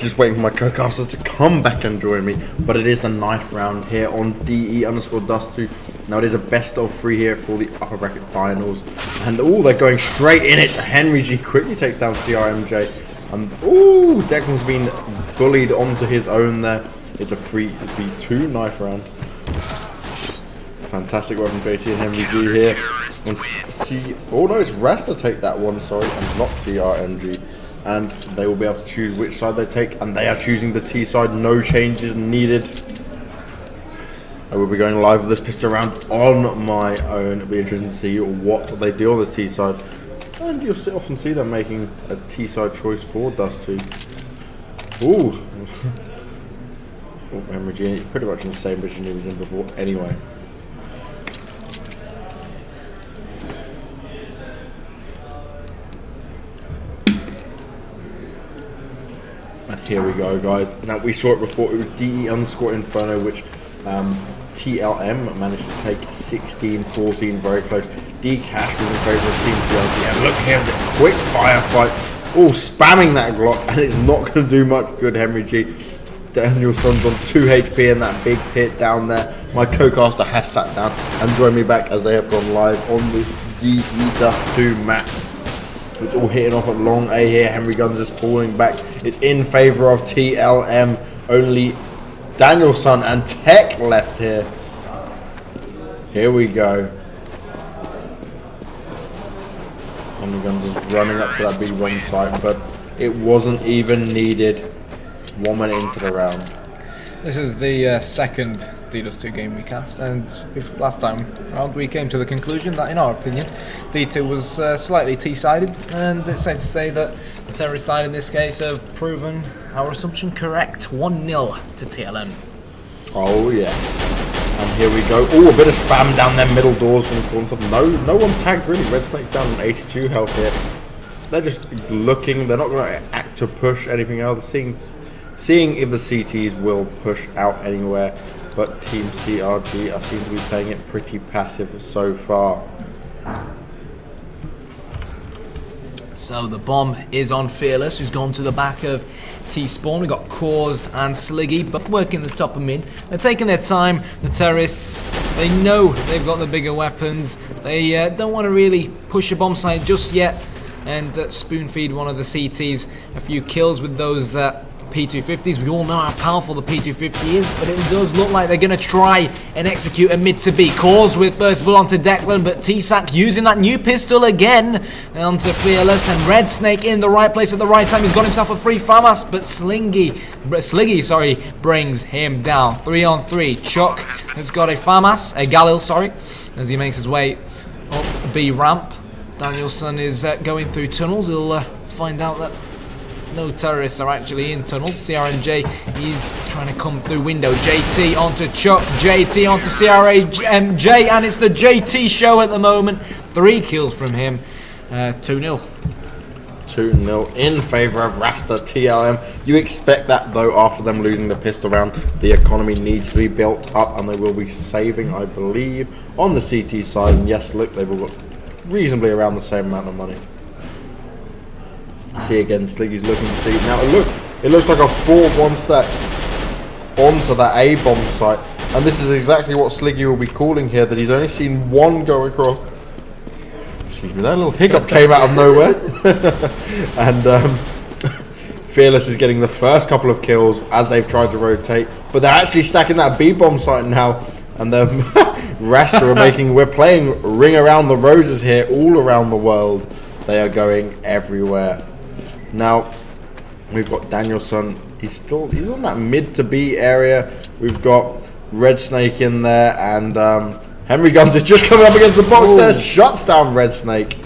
just waiting for my co-casters to come back and join me. But it is the 9th round here on DE_Dust2. Now it is a best of 3 here for the upper bracket finals. And they're going straight in it. Henry G quickly takes down TeamCRG. And Declan's been bullied onto his own there. It's a 3v2 9th round. Fantastic work from JT and Henry G here. And it's Rasta take that one, sorry, and not CRMG. And they will be able to choose which side they take, and they are choosing the T side. No changes needed. I will be going live with this pistol round on my own. It'll be interesting to see what they do on this T side. And you'll often see them making a T side choice for Dust 2. Henry G, pretty much in the same position he was in before anyway. And here we go, guys. Now, we saw it before. It was DE_Inferno, which TLM managed to take 16-14, very close. D-Cash was in favour of TeamCRG. And look here, the quick firefight. Spamming that Glock, and it's not going to do much good, Henry G. Danielson's on 2 HP in that big pit down there. My co-caster has sat down and joined me back as they have gone live on this DE_Dust2 map. It's all hitting off at long A here. Henry Guns is falling back. It's in favour of TLM. Only Danielson and Tech left here. Here we go. Henry Guns is running up to that B1 site, but it wasn't even needed. 1 minute into the round. This is the second D2 game we cast, and last time round we came to the conclusion that, in our opinion, D2 was slightly T-sided, and it's safe to say that the terrorist side in this case have proven our assumption correct. 1-0 to TLM. Oh yes, and here we go. A bit of spam down their middle doors from the corner stuff. No one tagged really. Red Snake's down on 82 health here. They're just looking. They're not going to act to push anything else. Seeing if the CTs will push out anywhere, but TeamCRG seem to be playing it pretty passive so far. So the bomb is on Fearless, who's gone to the back of T-Spawn. We've got Caused and Sliggy, both working the top of mid. They're taking their time. The terrorists, they know they've got the bigger weapons. They don't want to really push a bomb site just yet and spoon feed one of the CTs a few kills with those P250s. We all know how powerful the P250 is, but it does look like they're going to try and execute a mid to B. Caused with first bull onto Declan, but T-Sack using that new pistol again onto Fearless, and Red Snake in the right place at the right time. He's got himself a free FAMAS, but Sliggy brings him down. 3-on-3. Chuck has got a FAMAS, a Galil, as he makes his way up B ramp. Danielson is going through tunnels. He'll find out that no terrorists are actually in tunnels. CRMJ, he's trying to come through window. JT onto Chuck, JT onto CRMJ, and it's the JT show at the moment. 3 kills from him. 2-0. 2-0 in favour of Rasta.TLM. You expect that though after them losing the pistol round. The economy needs to be built up, and they will be saving, I believe, on the CT side. And yes, look, they've all got reasonably around the same amount of money. See again, Sliggy's looking to see. Now it looks like a 4-1 stack onto that A-bomb site. And this is exactly what Sliggy will be calling here, that he's only seen one go across. Excuse me, that little hiccup came out of nowhere. And Fearless is getting the first couple of kills as they've tried to rotate. But they're actually stacking that B-bomb site now. And the Rasta we're playing Ring Around the Roses here all around the world. They are going everywhere. Now, we've got Danielson. He's on that mid to B area. We've got Red Snake in there, and Henry Guns is just coming up against the box there. Shuts down Red Snake.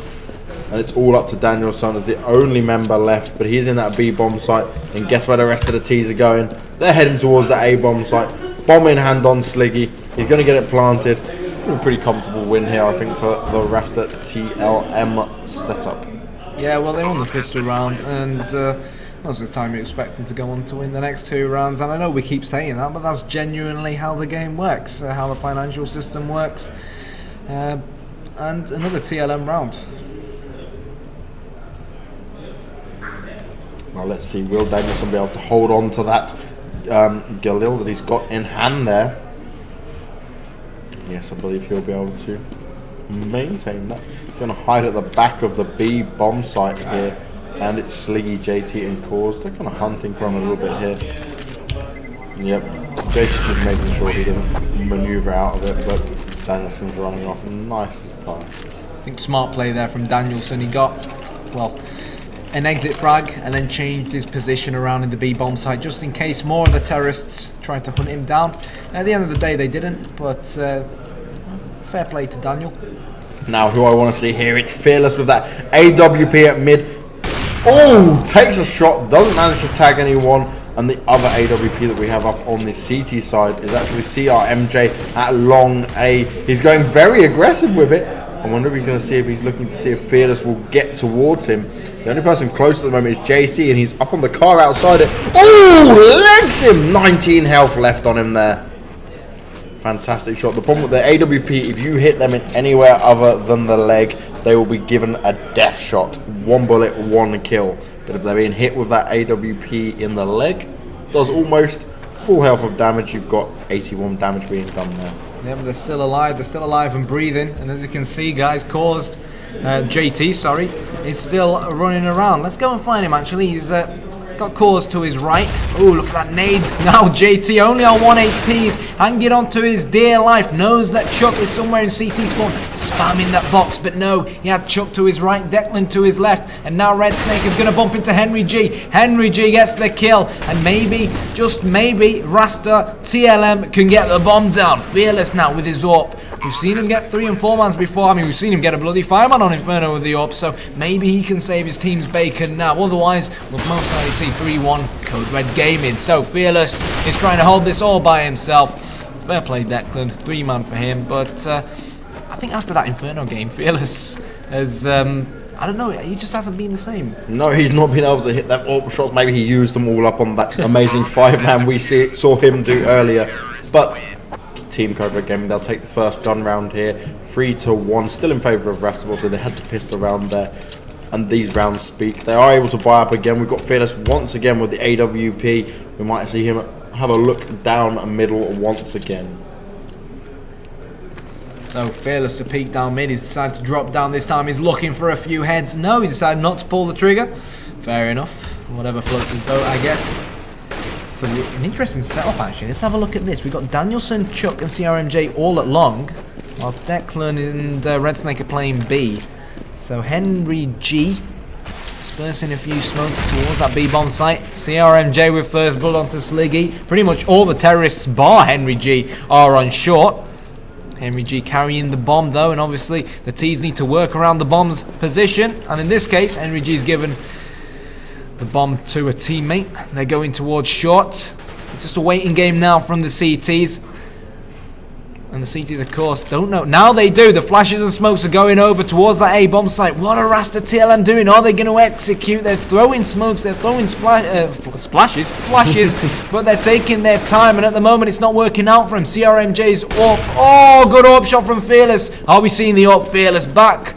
And it's all up to Danielson as the only member left, but he's in that B-bomb site. And guess where the rest of the T's are going? They're heading towards that A-bomb site. Bomb in hand on Sliggy. He's going to get it planted. A pretty comfortable win here, I think, for the Rasta.TLM setup. Yeah, well, they won the pistol round, and most of the time you expect them to go on to win the next 2 rounds. And I know we keep saying that, but that's genuinely how the game works, how the financial system works. And another TLM round. Now let's see, will Danielson be able to hold on to that Galil that he's got in hand there? Yes, I believe he'll be able to maintain that. He's going to hide at the back of the B bomb site here. And it's Sliggy, JT, and Cause. They're kind of hunting for him a little bit here. Yep, JT's just making sure he doesn't maneuver out of it, but Danielson's running off. Nice play. I think smart play there from Danielson. He got, well, an exit frag and then changed his position around in the B bomb site just in case more of the terrorists tried to hunt him down. At the end of the day, they didn't, but fair play to Daniel. Now, who I want to see here, it's Fearless with that AWP at mid. Oh, takes a shot, doesn't manage to tag anyone. And the other AWP that we have up on the CT side is actually TeamCRG at long A. He's going very aggressive with it. I wonder if he's going to see if he's looking to see if Fearless will get towards him. The only person close at the moment is JC, and he's up on the car outside it. Oh, legs him! 19 health left on him there. Fantastic shot. The problem with the AWP, if you hit them in anywhere other than the leg, they will be given a death shot. 1 bullet, 1 kill. But if they're being hit with that AWP in the leg, does almost full health of damage. You've got 81 damage being done there. Yeah, but they're still alive and breathing. And as you can see, guys, JT, sorry, is still running around. Let's go and find him, actually. He's got Cause to his right. Oh, look at that nade. Now JT only on 1 HP. He's hanging on to his dear life. Knows that Chuck is somewhere in CT spawn. Spamming that box, but no. He had Chuck to his right, Declan to his left. And now Red Snake is going to bump into Henry G. Henry G gets the kill. And maybe, just maybe, Rasta.TLM can get the bomb down. Fearless now with his AWP. We've seen him get 3 and 4 mans before. I mean, we've seen him get a bloody 5-man on Inferno with the AWP, so maybe he can save his team's bacon now. Otherwise, we'll most likely see 3-1 Code Red Gaming. So Fearless is trying to hold this all by himself. Fair play, Declan. 3-man for him, but I think after that Inferno game, Fearless has, I don't know, he just hasn't been the same. No, he's not been able to hit them AWP shots. Maybe he used them all up on that amazing 5-man we saw him do earlier, but TeamCRG Gaming, they'll take the first gun round here, 3-1, still in favour of Rasta, so they had the pistol round there, and these rounds speak. They are able to buy up again. We've got Fearless once again with the AWP. We might see him have a look down a middle once again. So Fearless to peek down mid. He's decided to drop down this time. He's looking for a few heads. No, he decided not to pull the trigger. Fair enough. Whatever floats his boat, I guess. An interesting setup, actually. Let's have a look at this. We've got Danielson, Chuck, and TeamCRG all at long, whilst Declan and Red Snake are playing B. So Henry G dispersing a few smokes towards that B bomb site. TeamCRG with first blood onto Sliggy. Pretty much all the terrorists bar Henry G are on short. Henry G carrying the bomb though, and obviously the T's need to work around the bomb's position. And in this case, Henry G's given the bomb to a teammate. They're going towards short. It's just a waiting game now from the CTs. And the CTs, of course, don't know. Now they do. The flashes and smokes are going over towards that A bomb site. What are Rasta.TLM doing? Are they going to execute? They're throwing smokes. They're throwing flashes, but they're taking their time. And at the moment, it's not working out for him. TeamCRG's AWP. Oh, good AWP shot from Fearless. Are we seeing the AWP Fearless back?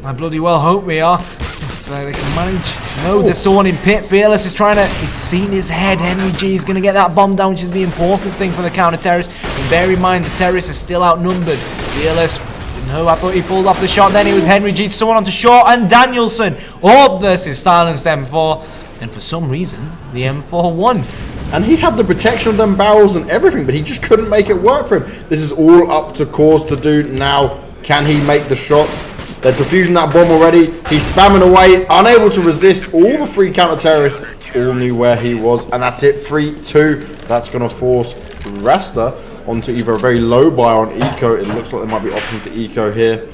I bloody well hope we are. If they can manage. No, there's someone in pit. Fearless is trying to. He's seen his head. Henry G is going to get that bomb down, which is the important thing for the counter-terrorists. And bear in mind, the terrorists are still outnumbered. Fearless. No, I thought he pulled off the shot. Then it was Henry G. Someone onto short. And Danielson. AWP versus silenced M4. And for some reason, the M4 won. And he had the protection of them barrels and everything, but he just couldn't make it work for him. This is all up to Cause to do now. Can he make the shots? They're defusing that bomb already. He's spamming away, unable to resist. All the 3 counter-terrorists all knew where he was. And that's it, 3-2. That's going to force Rasta onto either a very low buy on Eco. It looks like they might be opting to Eco here.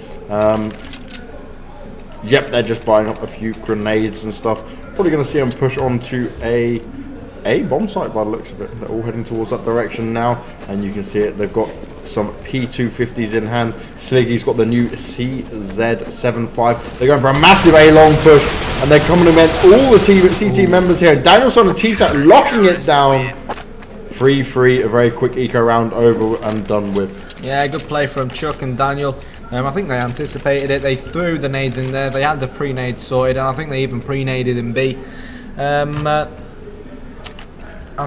Yep, they're just buying up a few grenades and stuff. Probably going to see them push onto a bomb site by the looks of it. They're all heading towards that direction now. And you can see it. They've got some P250s in hand. Sliggy's got the new CZ75. They're going for a massive A-long push, and they're coming against all the CT members here. Danielson and T-Sat locking it down. 3-3, a very quick eco round over and done with. Yeah, good play from Chuck and Daniel. I think they anticipated it. They threw the nades in there. They had the pre-nades sorted, and I think they even pre-naded in B. I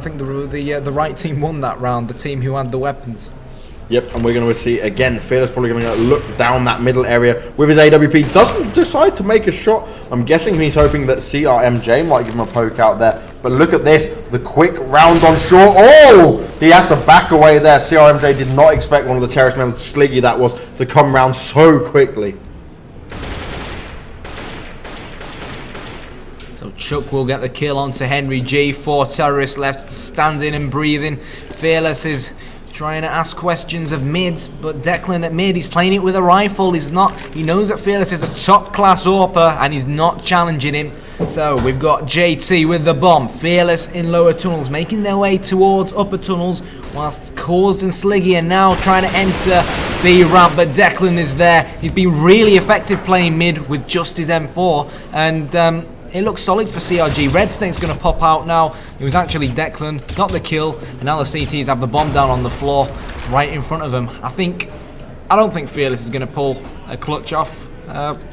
think the right team won that round, the team who had the weapons. Yep, and we're going to see again, Fearless probably going to look down that middle area with his AWP. Doesn't decide to make a shot. I'm guessing he's hoping that CRMJ might give him a poke out there. But look at this, the quick round on short. Oh, he has to back away there. CRMJ did not expect one of the terrorist members, Sliggy that was, to come round so quickly. So Chuck will get the kill onto Henry G. 4 terrorists left standing and breathing. Fearless is trying to ask questions of mid, but Declan at mid, he's playing it with a rifle. He knows that Fearless is a top class AWPer and he's not challenging him. So we've got JT with the bomb. Fearless in lower tunnels, making their way towards upper tunnels, whilst Caused and Sliggy are now trying to enter B ramp, but Declan is there. He's been really effective playing mid with just his M4, and it looks solid for CRG. Red Snake's going to pop out now. It was actually Declan, got the kill, and now the CTs have the bomb down on the floor right in front of them. I don't think Fearless is going to pull a clutch off.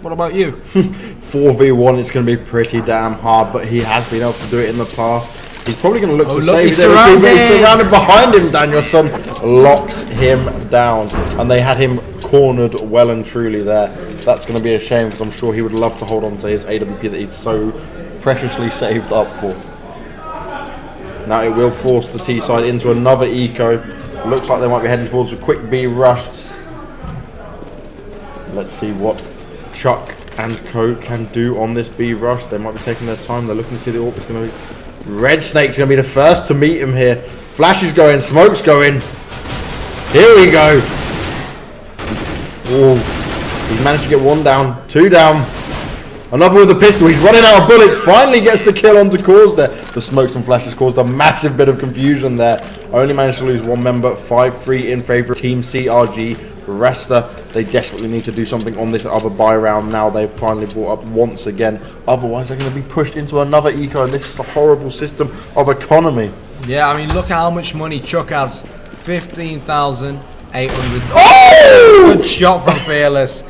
What about you? 4v1, it's going to be pretty damn hard, but he has been able to do it in the past. He's probably going to look to save his everything, but he's surrounded behind him. Danielson locks him down, and they had him cornered well and truly there. That's going to be a shame, because I'm sure he would love to hold on to his AWP that he'd so preciously saved up for. Now it will force the T side into another eco. Looks like they might be heading towards a quick B rush. Let's see what Chuck and Co can do on this B rush. They might be taking their time. They're looking to see the AWP is going to be... Red Snake's going to be the first to meet him here. Flash is going, smoke's going. Here we go. Oh, he's managed to get 1 down, 2 down. Another with the pistol. He's running out of bullets. Finally gets the kill onto Cause there. The smokes and flashes caused a massive bit of confusion there. Only managed to lose 1 member. 5-3 in favor of Team CRG. Rasta, they desperately need to do something on this other buy round now. They've finally brought up once again. Otherwise, they're going to be pushed into another eco, and this is the horrible system of economy. Yeah, I mean, look how much money Chuck has. 15,800. Oh! Good shot from Fearless.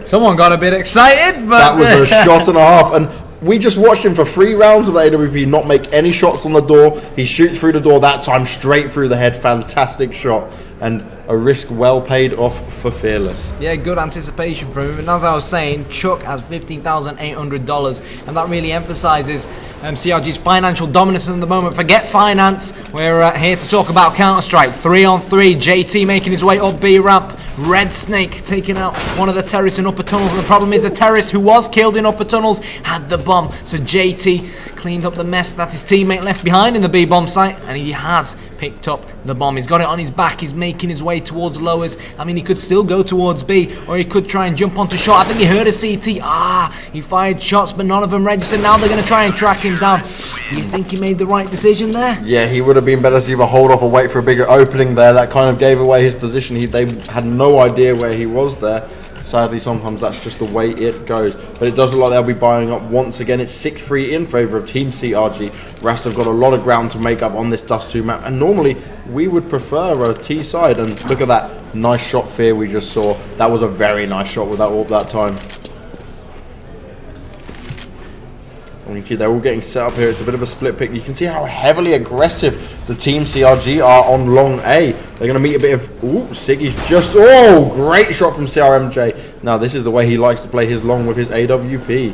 Someone got a bit excited, but... That was a shot and a half, and we just watched him for 3 rounds with the AWP not make any shots on the door. He shoots through the door that time, straight through the head. Fantastic shot, and a risk well paid off for Fearless. Yeah, good anticipation from him. And as I was saying, Chuck has $15,800, and that really emphasises CRG's financial dominance at the moment. Forget finance. We're here to talk about Counter-Strike. 3-on-3. JT making his way up B ramp. Red Snake taking out one of the terrorists in upper tunnels. And the problem is the terrorist who was killed in upper tunnels had the bomb. So JT cleaned up the mess that his teammate left behind in the B bomb site, and he has picked up the bomb. He's got it on his back. He's making his way towards lowers. I mean, he could still go towards B, or he could try and jump onto shot. I think he heard a CT. He fired shots, but none of them registered. Now they're going to try and track him down. Do you think he made the right decision there? Yeah, he would have been better to either hold off or wait for a bigger opening there. That kind of gave away his position. They had no idea where he was there. Sadly, sometimes that's just the way it goes. But it does look like they'll be buying up once again. It's 6-3 in favour of Team CRG. Rasta have got a lot of ground to make up on this Dust 2 map. And normally, we would prefer a T side. And look at that nice shot Fear we just saw. That was a very nice shot with that AWP that time. And you see they're all getting set up here. It's a bit of a split pick. You can see how heavily aggressive the Team CRG are on long A. They're going to meet a bit of... Ooh, Siggy's just... Oh, great shot from CRMJ. Now, this is the way he likes to play his long with his AWP.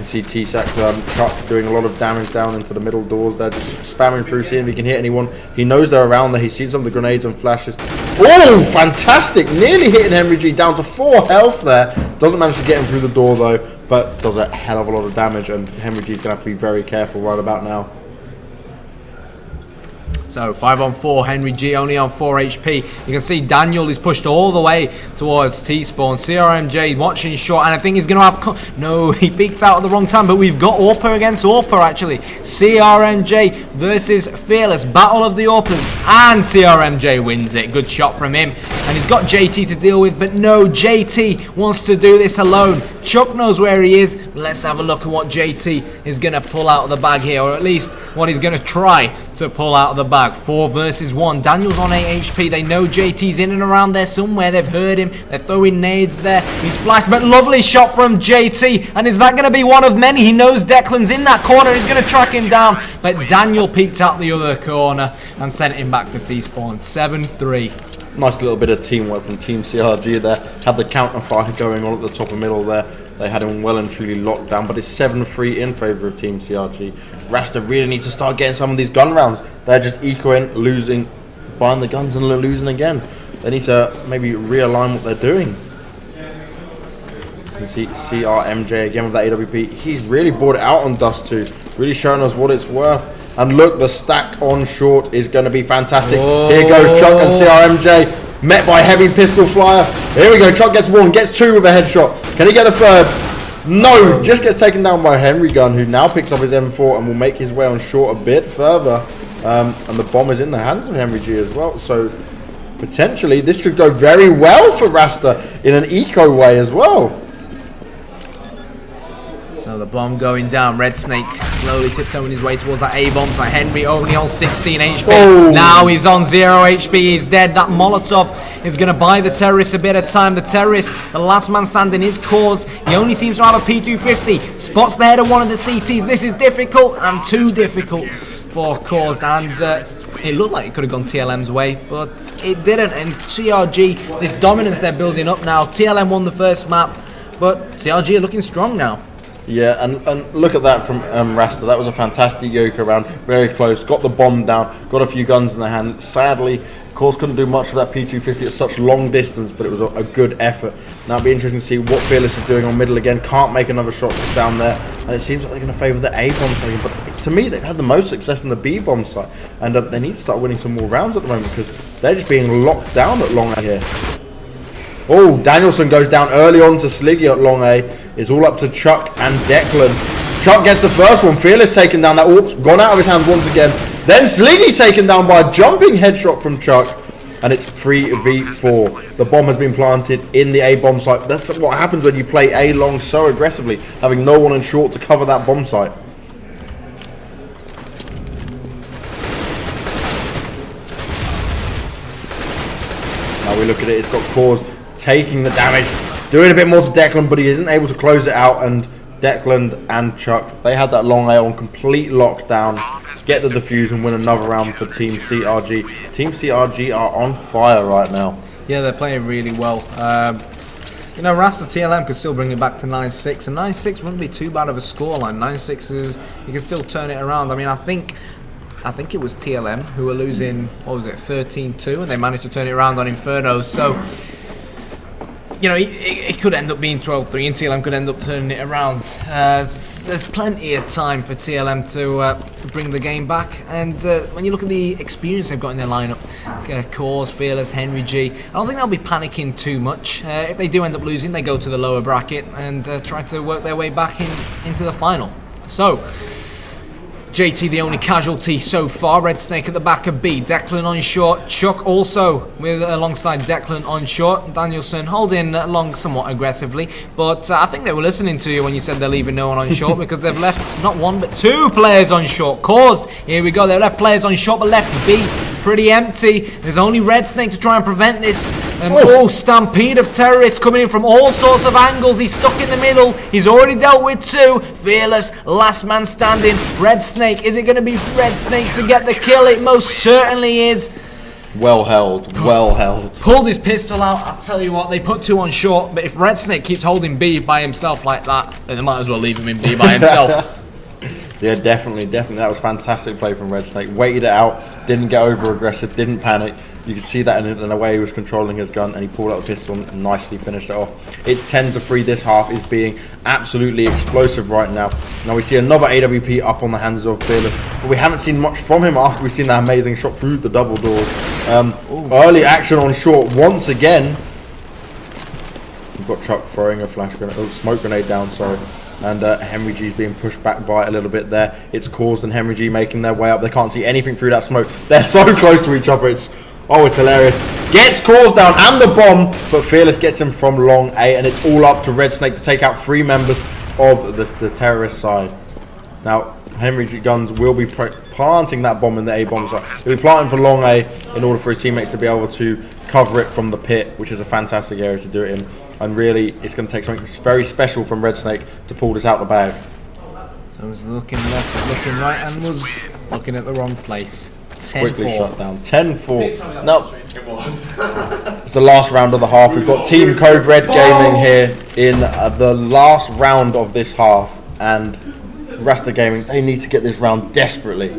You see T-Sac Chuck doing a lot of damage down into the middle doors there. Just spamming through, seeing if he can hit anyone. He knows they're around there. He's seen some of the grenades and flashes. Oh, fantastic. Nearly hitting Henry G down to 4 health there. Doesn't manage to get him through the door, though. But does a hell of a lot of damage, and Henry G's going to have to be very careful right about now. So 5-on-4, Henry G only on 4 HP. You can see Daniel is pushed all the way towards T-spawn. CRMJ watching his shot, and I think he's going to have... No, he peeked out at the wrong time, but we've got AWPer against AWPer actually. CRMJ versus Fearless, battle of the AWPers, and CRMJ wins it. Good shot from him, and he's got JT to deal with, but no, JT wants to do this alone. Chuck knows where he is. Let's have a look at what JT is going to pull out of the bag here, or at least what he's going to try to pull out of the bag. 4 versus 1. Daniel's on 8 HP. They know JT's in and around there somewhere. They've heard him. They're throwing nades there. He's flashed, but lovely shot from JT. And is that going to be one of many? He knows Declan's in that corner. He's going to track him down. But Daniel peeked out the other corner and sent him back to T-spawn. 7-3. Nice little bit of teamwork from TeamCRG there. Had the counter fire going on at the top and middle there. They had him well and truly locked down, but it's 7-3 in favour of TeamCRG. Rasta really needs to start getting some of these gun rounds. They're just ecoing, losing, buying the guns and losing again. They need to maybe realign what they're doing. You can see CRMJ again with that AWP. He's really brought it out on Dust 2, really showing us what it's worth. And look, the stack on short is going to be fantastic. Whoa. Here goes Chuck and CRMJ. Met by heavy pistol flyer. Here we go. Chuck gets 1, gets 2 with a headshot. Can he get the 3rd? No. Just gets taken down by Henry Gun, who now picks up his M4 and will make his way on short a bit further. And the bomb is in the hands of Henry G as well. So potentially this could go very well for Rasta in an eco way as well. So the bomb going down. Red Snake slowly tiptoeing his way towards that A-bomb. So Henry only on 16 HP. Oh. Now he's on 0 HP. He's dead. That Molotov is going to buy the terrorist a bit of time. The terrorist, the last man standing, is Cause. He only seems to have a P250. Spots the head of one of the CTs. This is difficult and too difficult for Cause. And it looked like it could have gone TLM's way, but it didn't. And CRG, this dominance they're building up now. TLM won the first map, but CRG are looking strong now. Yeah, and look at that from Rasta. That was a fantastic yoke around, very close. Got the bomb down, got a few guns in the hand. Sadly, Cause couldn't do much with that P250 at such long distance, but it was a good effort. Now it'll be interesting to see what Fearless is doing on middle again. Can't make another shot down there, and it seems like they're going to favour the A-bomb side. But to me, they've had the most success on the B-bomb side, and they need to start winning some more rounds at the moment because they're just being locked down at long A here. Oh, Danielson goes down early on to Sliggy at long A. It's all up to Chuck and Declan. Chuck gets the first one. Fearless taken down. That oops, gone out of his hands once again. Then Sliggy taken down by a jumping headshot from Chuck. And it's 3v4. The bomb has been planted in the A-bomb site. That's what happens when you play A long so aggressively, having no one in short to cover that bomb site. Now we look at it. It's got Cause taking the damage, doing a bit more to Declan, but he isn't able to close it out. And Declan and Chuck, they had that long A on complete lockdown, get the defuse and win another round for TeamCRG. TeamCRG are on fire right now. Yeah, they're playing really well. You know, Rasta.TLM could still bring it back to 9-6, and 9-6 wouldn't be too bad of a scoreline. 9-6 is, you can still turn it around. I mean, I think it was TLM who were losing, what was it, 13-2, and they managed to turn it around on Inferno. So, you know, it could end up being 12-3, and TLM could end up turning it around. There's plenty of time for TLM to bring the game back. And when you look at the experience they've got in their lineup, Cause, Fearless, Henry G, I don't think they'll be panicking too much. If they do end up losing, they go to the lower bracket and try to work their way back into the final. So, JT the only casualty so far. Red Snake at the back of B. Declan on short. Chuck also alongside Declan on short. Danielson holding long somewhat aggressively. But I think they were listening to you when you said they're leaving no one on short because they've left not one but 2 players on short. Caused. Here we go. They left players on short but left B pretty empty. There's only Red Snake to try and prevent this. Stampede of terrorists coming in from all sorts of angles. He's stuck in the middle. He's already dealt with 2. Fearless, last man standing. Red Snake. Is it going to be Red Snake to get the kill? It most certainly is. Well held. Well held. Pulled his pistol out. I'll tell you what, they put 2 on short. But if Red Snake keeps holding B by himself like that, then they might as well leave him in B by himself. Yeah, definitely. That was fantastic play from Red Snake. Waited it out, didn't get over aggressive, didn't panic. You could see that in the way he was controlling his gun, and he pulled out the pistol and nicely finished it off. It's 10-3. This half is being absolutely explosive right now. Now we see another AWP up on the hands of Fearless, but we haven't seen much from him after we've seen that amazing shot through the double doors. Early action on short once again. We've got Chuck throwing a flash grenade, smoke grenade down, sorry. And Henry G's being pushed back by a little bit there. It's Caused and Henry G making their way up. They can't see anything through that smoke. They're so close to each other. It's Oh, it's hilarious. Gets Cause down and the bomb, but Fearless gets him from long A, and it's all up to Red Snake to take out 3 members of the terrorist side. Now, Henry Guns will be planting that bomb in the A bomb site. He'll be planting for long A in order for his teammates to be able to cover it from the pit, which is a fantastic area to do it in. And really, it's going to take something very special from Red Snake to pull this out the bag. So he was looking left, looking right, and was looking at the wrong place. 10-4. Quickly shut down. 10-4. No, it's the last round of the half. We've got Team Code Red Gaming here in the last round of this half, and Rasta Gaming, they need to get this round desperately.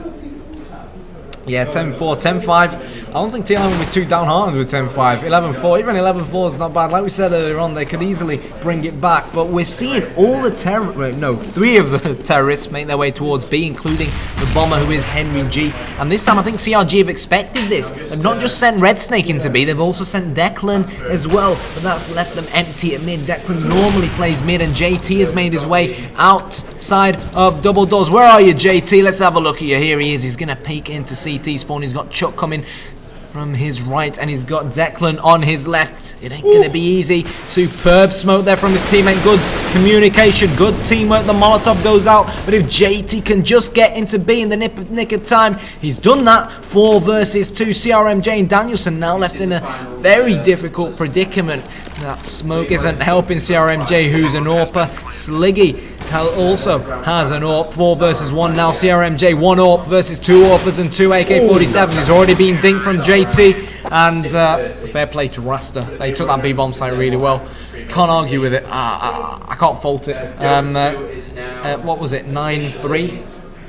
Yeah, 10-4, 10-5. I don't think TLM will be too downhearted with 10-5. 11-4, even 11-4 is not bad. Like we said earlier on, they could easily bring it back. But we're seeing all the three of the terrorists make their way towards B, including the bomber who is Henry G. And this time I think CRG have expected this. They've not just sent Red Snake into B, they've also sent Declan as well. But that's left them empty at mid. Declan normally plays mid, and JT has made his way outside of double doors. Where are you, JT? Let's have a look at you. Here he is. He's going to peek into CT spawn. He's got Chuck coming from his right, and he's got Declan on his left. It ain't going to be easy. Superb smoke there from his teammate. Good communication, good teamwork. The Molotov goes out, but if JT can just get into B in the nick of time, he's done that. 4 versus 2. CRMJ and Danielson now left in a very difficult predicament. That smoke isn't helping CRMJ, who's an AWPer. Sliggy also has an AWP. 4 versus 1 now. CRMJ 1 AWP versus 2 AWPers and 2 AK-47s. He's already been dinked from JT, and fair play to Rasta. They took that B-bomb site really well. Can't argue with it. I can't fault it. What was it? 9-3?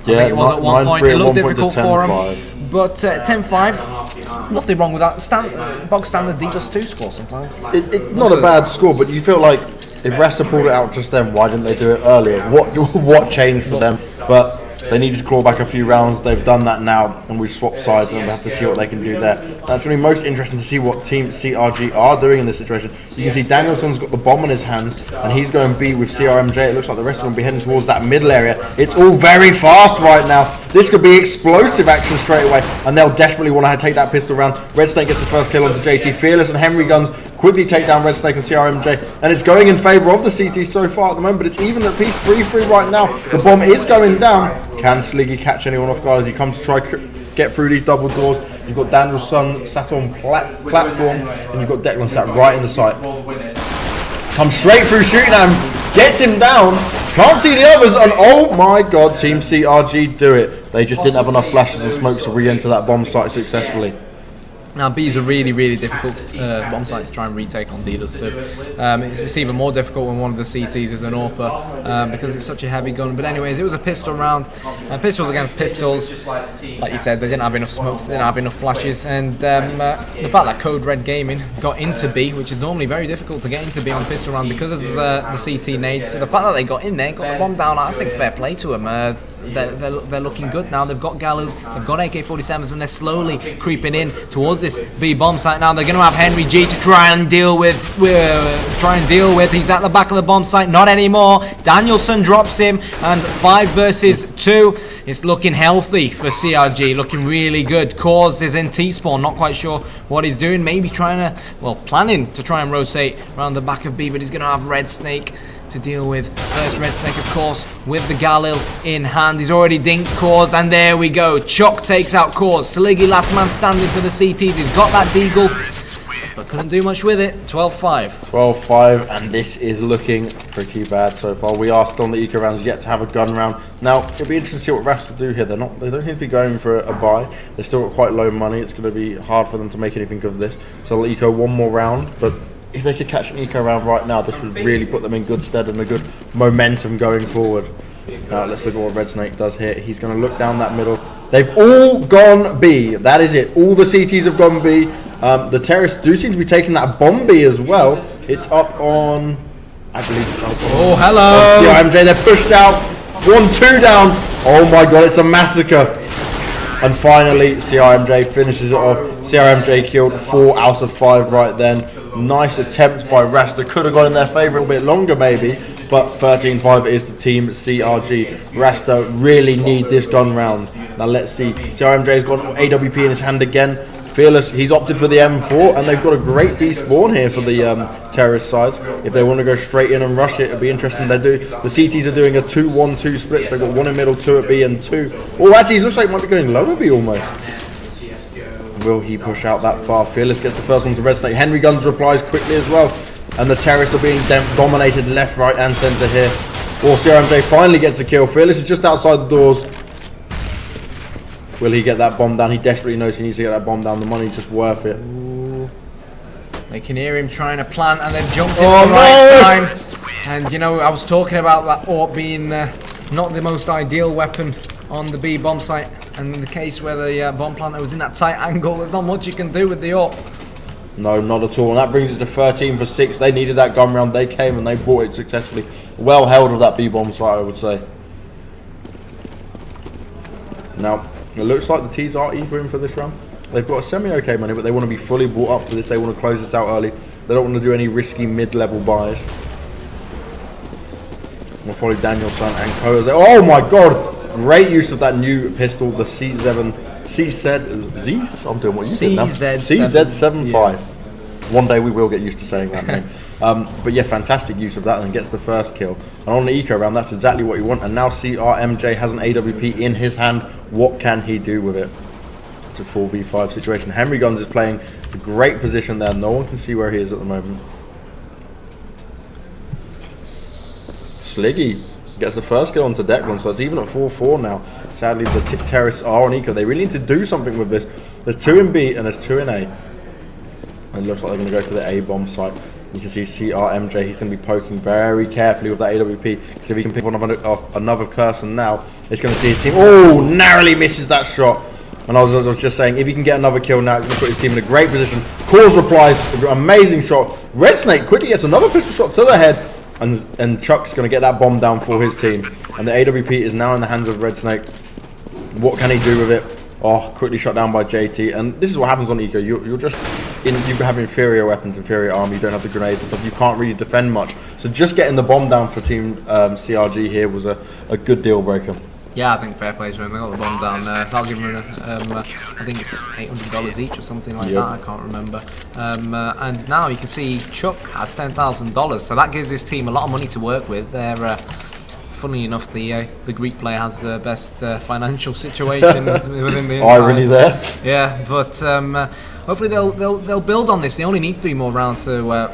Yeah, I think it was at one point. It looked difficult for him. 10-5. But 10-5, nothing wrong with that. Bog standard D+2 score sometimes. It's not a bad score, but you feel like if Rasta pulled it out just then, why didn't they do it earlier? What changed for them? But they need to claw back a few rounds. They've done that now, and we've swapped sides, and we have to see what they can do there. That's going to be most interesting to see what Team CRG are doing in this situation. You can see Danielson's got the bomb in his hands, and he's going B with CRMJ. It looks like the rest of them will be heading towards that middle area. It's all very fast right now. This could be explosive action straight away, and they'll desperately want to take that pistol round. Red Snake gets the first kill onto JT. Fearless and Henry Guns quickly take down Red Snake and CRMJ, and it's going in favour of the CT so far at the moment, but it's even at piece 3-3 right now. The bomb is going down. Can Sliggy catch anyone off guard as he comes to try get through these double doors? You've got Danielson sat on platform, and you've got Declan sat right in the site. Comes straight through shooting at him, gets him down, can't see the others, and oh my god, Team CRG do it. They just didn't have enough flashes and smokes to re-enter that bomb site successfully. Now B is a really, really difficult bomb site to try and retake on dealers too. It's even more difficult when one of the CTs is an AWPer because it's such a heavy gun. But anyways, it was a pistol round. Pistols against pistols. Like you said, they didn't have enough smokes, they didn't have enough flashes. And the fact that Code Red Gaming got into B, which is normally very difficult to get into B on pistol round because of the CT nades. So the fact that they got in there, got the bomb down, I think fair play to them. They're looking good now. They've got Gallows, they've got AK-47s, and they're slowly creeping in towards this B bomb site. Now they're going to have Henry G to try and deal with. He's at the back of the bomb site. Not anymore. Danielson drops him, and 5 versus 2. It's looking healthy for CRG. Looking really good. Cause is in T-spawn. Not quite sure what he's doing. Maybe planning to try and rotate around the back of B, but he's going to have Red Snake to deal with. First Red Snake, of course, with the Galil in hand. He's already dinked Cause, and there we go. Chuck takes out Cause. Sliggy, last man standing for the CTs. He's got that deagle, but couldn't do much with it. 12-5. 12-5, and this is looking pretty bad so far. We are still on the eco rounds, yet to have a gun round. Now, it'll be interesting to see what Rasta do here. They don't seem to be going for a buy. They're still got quite low money. It's going to be hard for them to make anything of this. So they'll eco one more round, but if they could catch an eco round right now, this would really put them in good stead and a good momentum going forward. Now let's look at what Red Snake does here. He's going to look down that middle. They've all gone B. That is it. All the CTs have gone B. The terrorists do seem to be taking that bomb B as well. It's up on, I believe it's up on. Oh, hello. CRMJ, they're pushed out. 1-2 down. Oh my god, it's a massacre. And finally, CRMJ finishes it off. CRMJ killed 4 out of 5 right then. Nice attempt by Rasta. Could have gone in their favour a bit longer maybe. But 13-5 is the Team CRG. Rasta really need this gun round. Now let's see. CRMJ's got AWP in his hand again. Fearless, he's opted for the M4, and they've got a great B spawn here for the terrorist sides. If they want to go straight in and rush it, it'll be interesting. They do. The CTs are doing a 2-1-2 split, so they've got 1 in middle, 2 at B, and 2. Oh, actually, it looks like it might be going lower B almost. Will he push out that far? Fearless gets the first one to Red Snake. Henry Guns replies quickly as well, and the terrorists are being dominated left, right, and centre here. Oh, CRMJ finally gets a kill. Fearless is just outside the doors. Will he get that bomb down? He desperately knows he needs to get that bomb down. The money's just worth it. Ooh. They can hear him trying to plant, and they've jumped in at the right time. And you know, I was talking about that AWP being not the most ideal weapon on the B bomb site. And in the case where the bomb planter was in that tight angle, there's not much you can do with the AWP. No, not at all. And that brings it to 13 for 6. They needed that gun round. They came and they bought it successfully. Well held with that B bomb site, I would say. Now, it looks like the T's are equal in for this round. They've got a semi-okay money, but they want to be fully bought up for this. They want to close this out early. They don't want to do any risky mid-level buys. We'll follow Danielson and Koza. Oh my god! Great use of that new pistol, the CZ. I'm doing what you did now. CZ75. Yeah. One day we will get used to saying that name. But yeah, fantastic use of that, and gets the first kill. And on the eco round, that's exactly what you want. And now CRMJ has an AWP in his hand. What can he do with it? It's a 4v5 situation. Henry Guns is playing a great position there. No one can see where he is at the moment. Sliggy gets the first kill onto Declan, so it's even at 4-4 now. Sadly, the terrorists are on eco. They really need to do something with this. There's 2 in B and there's 2 in A. And it looks like they're going to go for the A bomb site. You can see CRMJ, he's going to be poking very carefully with that AWP, because if he can pick one off another person now, he's going to see his team. Oh, narrowly misses that shot. And I was just saying, if he can get another kill now, he's going to put his team in a great position. Cause replies, amazing shot. Red Snake quickly gets another pistol shot to the head, and Chuck's going to get that bomb down for his team. And the AWP is now in the hands of Red Snake. What can he do with it? Oh, quickly shot down by JT. And this is what happens on eco. You have inferior weapons, inferior armor. You don't have the grenades and stuff. You can't really defend much. So just getting the bomb down for Team CRG here was a good deal breaker. Yeah, I think fair play to him. They got the bomb down there. That'll give him, I think it's $800 each or something like that. I can't remember. And now you can see Chuck has $10,000. So that gives his team a lot of money to work with. They're funnily enough, the Greek player has the best financial situation within the irony there. Yeah, but hopefully they'll build on this. They only need 3 more rounds to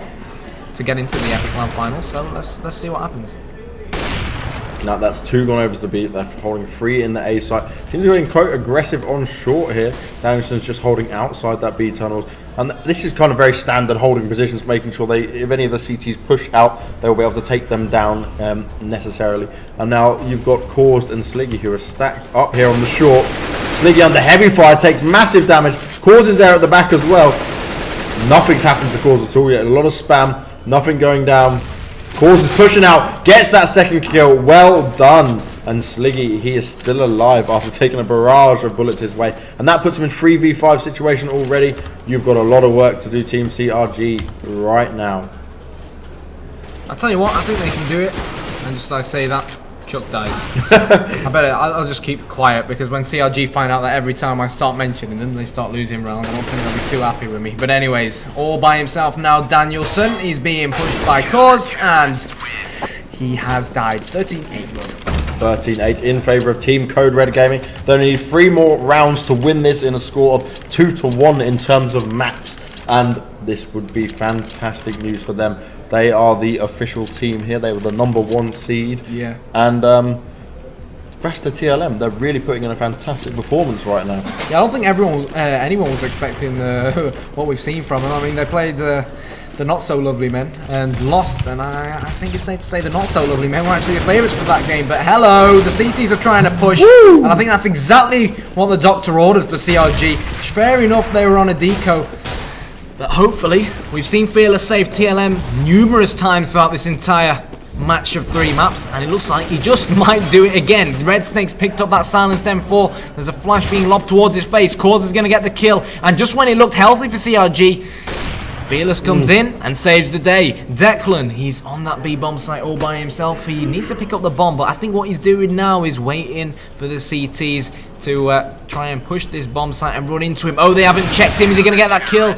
get into the Epic Land Finals. So let's see what happens. Now that's 2 gone over to the B. They're holding 3 in the A side. Seems to be going quite aggressive on short here. Danielson's just holding outside that B tunnels. And this is kind of very standard holding positions, making sure if any of the CTs push out, they'll be able to take them down necessarily. And now you've got Caused and Sliggy, who are stacked up here on the short. Sliggy under heavy fire, takes massive damage. Cause is there at the back as well. Nothing's happened to Cause at all yet. A lot of spam, nothing going down. Cause is pushing out, gets that second kill. Well done. And Sliggy, he is still alive after taking a barrage of bullets his way. And that puts him in 3v5 situation already. You've got a lot of work to do, Team CRG, right now. I'll tell you what, I think they can do it. And just as I say that, Chuck dies. I'll just keep quiet, because when CRG find out that every time I start mentioning them, they start losing rounds, I don't think they'll be too happy with me. But anyways, all by himself now, Danielson. He's being pushed by Cause, and he has died. 13-8. 13-8 in favour of Team Code Red Gaming. They only need 3 more rounds to win this in a score of 2-1 in terms of maps. And this would be fantastic news for them. They are the official team here. They were the #1 seed. Yeah. And Rasta.TLM, they're really putting in a fantastic performance right now. Yeah, I don't think anyone was expecting what we've seen from them. I mean, they played the Not So Lovely Men and lost. And I think it's safe to say the Not So Lovely Men were actually the favourites for that game. But hello, the CTs are trying to push. Woo! And I think that's exactly what the doctor ordered for CRG. Fair enough, they were on a deco. But hopefully, we've seen Fearless save TLM numerous times throughout this entire match of 3 maps, and it looks like he just might do it again. Red Snake's picked up that silenced M4. There's a flash being lobbed towards his face. Cause is going to get the kill, and just when it looked healthy for CRG, Fearless comes in and saves the day. Declan, he's on that B-bomb site all by himself. He needs to pick up the bomb, but I think what he's doing now is waiting for the CTs to try and push this bomb site and run into him. Oh, they haven't checked him. Is he going to get that kill?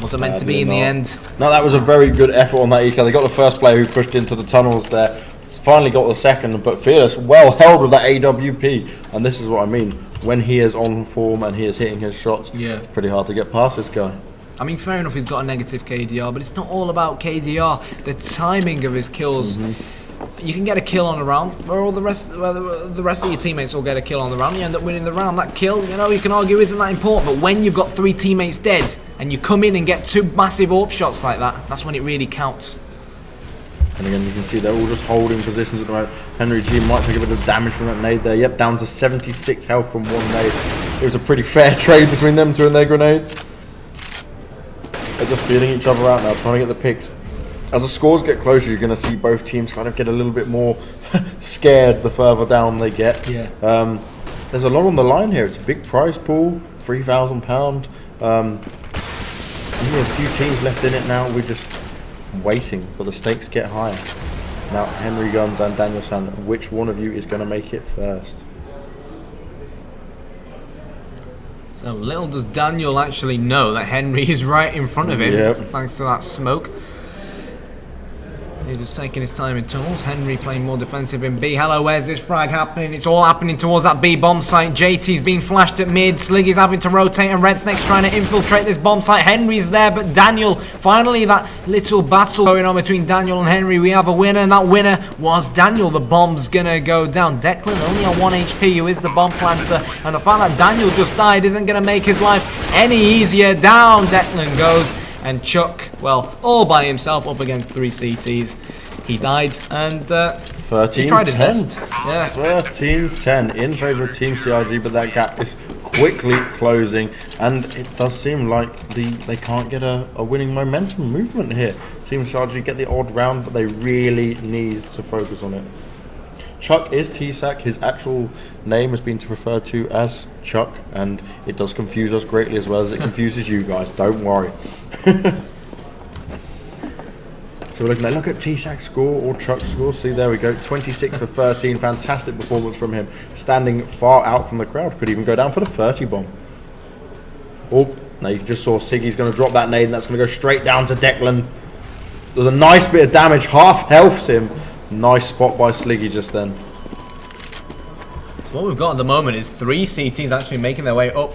Wasn't meant to be in the end. No, that was a very good effort on that eco. They got the first player who pushed into the tunnels there. Finally got the second, but Fearless well held with that AWP. And this is what I mean. When he is on form and he is hitting his shots, it's pretty hard to get past this guy. I mean, fair enough, he's got a negative KDR, but it's not all about KDR. The timing of his kills. You can get a kill on a round, where all the rest of your teammates will get a kill on the round. You end up winning the round. That kill, you know, you can argue isn't that important, but when you've got 3 teammates dead and you come in and get 2 massive AWP shots like that, that's when it really counts. And again, you can see they're all just holding positions at the moment. Henry G might take a bit of damage from that nade there. Yep, down to 76 health from 1 nade. It was a pretty fair trade between them 2 and their grenades. They're just feeling each other out now, trying to get the picks. As the scores get closer, you're going to see both teams kind of get a little bit more scared the further down they get. There's a lot on the line here. It's a big prize pool, £3,000. Only a few teams left in it now. We're just waiting, but the stakes get higher. Now, Henry Guns and Daniel Sand, which one of you is going to make it first? So little does Daniel actually know that Henry is right in front of him, thanks to that smoke. He's just taking his time in tunnels. Henry playing more defensive in B. Hello, where's this frag happening? It's all happening towards that B bomb site. JT's being flashed at mid. Sliggy's having to rotate and Red Snake's trying to infiltrate this bomb site. Henry's there, but Daniel, finally that little battle going on between Daniel and Henry. We have a winner, and that winner was Daniel. The bomb's gonna go down. Declan only on 1 HP, who is the bomb planter, and the fact that Daniel just died isn't gonna make his life any easier. Down Declan goes. And Chuck, well, all by himself up against 3 CTs. He died, and 13-10. Yeah, 13-10 in favour of TeamCRG, but that gap is quickly closing, and it does seem like they can't get a winning momentum movement here. TeamCRG get the odd round, but they really need to focus on it. Chuck is TSAC. His actual name has been referred to as Chuck, and it does confuse us greatly as well as it confuses you guys. Don't worry. So we're looking at, look at TSAC's score or Chuck's score. See, there we go. 26 for 13. Fantastic performance from him. Standing far out from the crowd. Could even go down for the 30 bomb. Oh, now you just saw Siggy's going to drop that nade, and that's going to go straight down to Declan. There's a nice bit of damage. Half healths him. Nice spot by Sliggy just then. So what we've got at the moment is 3 CTs actually making their way up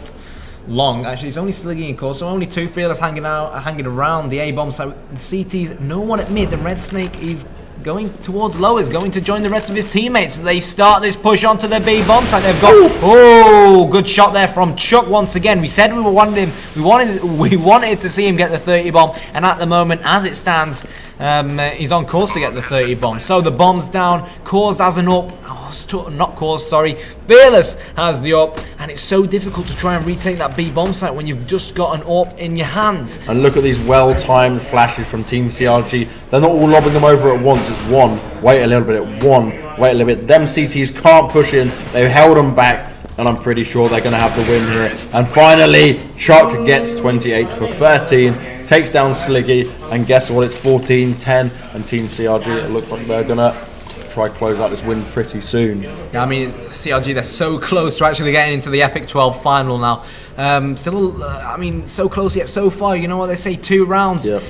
long. Actually, it's only Sliggy and Core, so only 2 Fearless hanging around the A-bomb. So the CTs, no one at mid, and Red Snake is going towards lowers, going to join the rest of his teammates as they start this push onto the B bomb site. They've got good shot there from Chuck once again. We said we wanted to see him get the 30 bomb, and at the moment, as it stands, he's on course to get the 30 bomb. So the bomb's down, caused as an up. Not caused, sorry. Fearless has the up, and it's so difficult to try and retake that B bomb site when you've just got an up in your hands. And look at these well-timed flashes from TeamCRG. They're not all lobbing them over at once. It's 1, wait a little bit, 1, wait a little bit. Them CTs can't push in. They've held them back, and I'm pretty sure they're going to have the win here. And finally, Chuck gets 28 for 13, takes down Sliggy, and guess what? It's 14-10, and TeamCRG, it looks like they're going to try close out this win pretty soon. Yeah, I mean, CRG, they're so close to actually getting into the Epic 12 final now. I mean, so close yet so far. You know what they say, 2 rounds. Yep.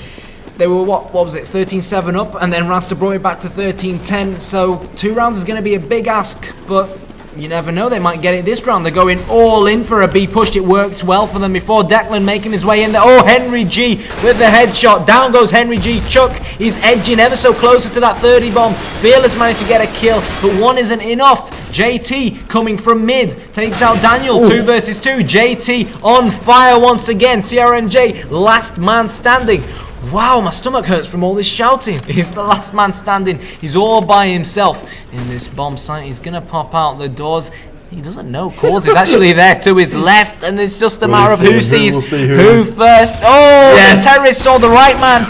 They were, what was it, 13-7 up, and then Rasta brought it back to 13-10. So 2 rounds is going to be a big ask, but you never know, they might get it this round. They're going all in for a B push. It worked well for them before. Declan making his way in there. Oh, Henry G with the headshot. Down goes Henry G. Chuck is edging ever so closer to that 30 bomb. Fearless managed to get a kill, but 1 isn't enough. JT coming from mid takes out Daniel. 2 versus 2. JT on fire once again. CRMJ, last man standing. Wow, my stomach hurts from all this shouting. He's the last man standing. He's all by himself in this bomb site. He's going to pop out the doors. He doesn't know. Cause is actually there to his left, and it's just a matter of who sees who first. Oh, yes. The terrorist saw the right man.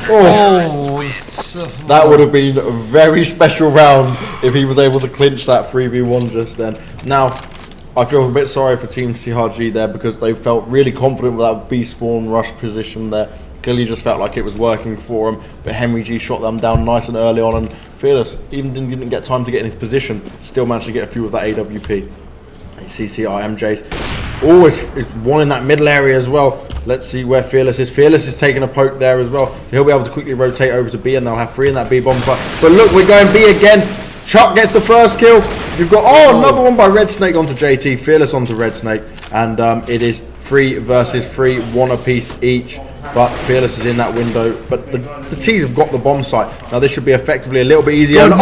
That would have been a very special round if he was able to clinch that 3v1 just then. Now, I feel a bit sorry for TeamCRG there because they felt really confident with that B spawn rush position there. Clearly just felt like it was working for him, but Henry G shot them down nice and early on, and Fearless even didn't get time to get in his position, still managed to get a few of that AWP. CCRMJ's always is one in that middle area as well. Let's see where Fearless is. Fearless is taking a poke there as well. So he'll be able to quickly rotate over to B, and they'll have 3 in that B bomb. But look, we're going B again. Chuck gets the first kill. You've got, another one by Red Snake onto JT. Fearless onto Red Snake. And it is 3 versus 3, 1 apiece each. But Fearless is in that window. But the T's have got the bomb site. Now this should be effectively a little bit easier. And,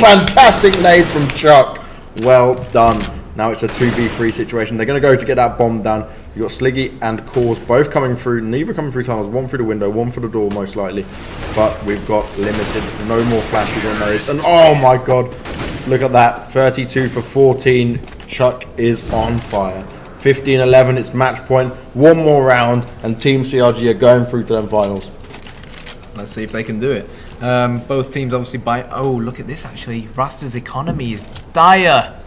fantastic nade from Chuck. Well done. Now it's a 2v3 situation. They're going to go to get that bomb down. You've got Sliggy and Cause both coming through. Neither coming through tunnels. One through the window, one for the door most likely. But we've got limited. No more flashes on those. And oh my god. Look at that. 32 for 14. Chuck is on fire. 15-11. It's match point. One more round. And TeamCRG are going through to them finals. Let's see if they can do it. Both teams obviously by... Oh, look at this actually. Rasta's economy is dire.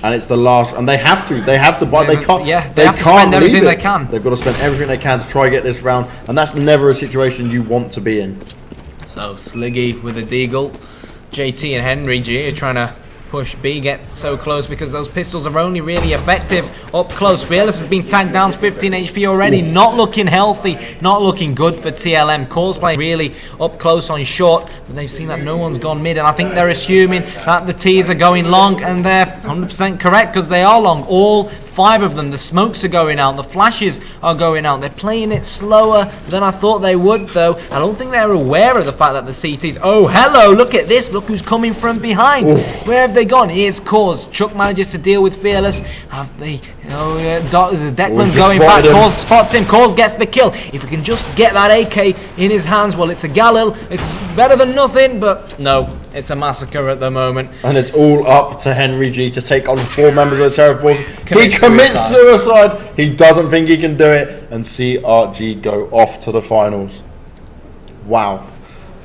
And it's the last, and they have to buy. They can't. Yeah, they have to spend everything they can. They've got to spend everything they can to try and get this round, and that's never a situation you want to be in. So Sliggy with a deagle, JT and Henry G are trying to push B, get so close because those pistols are only really effective up close. Fearless has been tagged down to 15 HP already. Ooh. Not looking healthy, not looking good for TLM. Core's playing really up close on short, but they've seen that no one's gone mid, and I think they're assuming that the T's are going long, and they're 100% correct because they are long. All 5 of them. The smokes are going out, the flashes are going out. They're playing it slower than I thought they would, though. I don't think they're aware of the fact that the CTs... Oh, hello, look at this. Look who's coming from behind. Ooh. Where have they gone? Here's Cause. Chuck manages to deal with Fearless. Have the Declan's going back. Cause spots him. Cause gets the kill. If he can just get that AK in his hands, well, it's a Galil. It's better than nothing, but no. It's a massacre at the moment. And it's all up to Henry G to take on 4 members of the Terror Force. He commits suicide. He doesn't think he can do it. And CRG go off to the finals. Wow.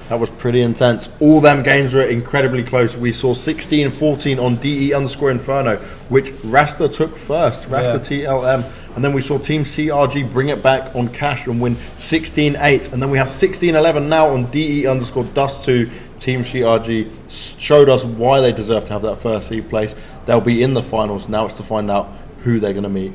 That was pretty intense. All them games were incredibly close. We saw 16-14 on DE_Inferno, which Rasta took first. Rasta.TLM. And then we saw TeamCRG bring it back on Cash and win 16-8. And then we have 16-11 now on DE_Dust2. TeamCRG showed us why they deserve to have that first seed place. They'll be in the finals. Now it's to find out who they're going to meet.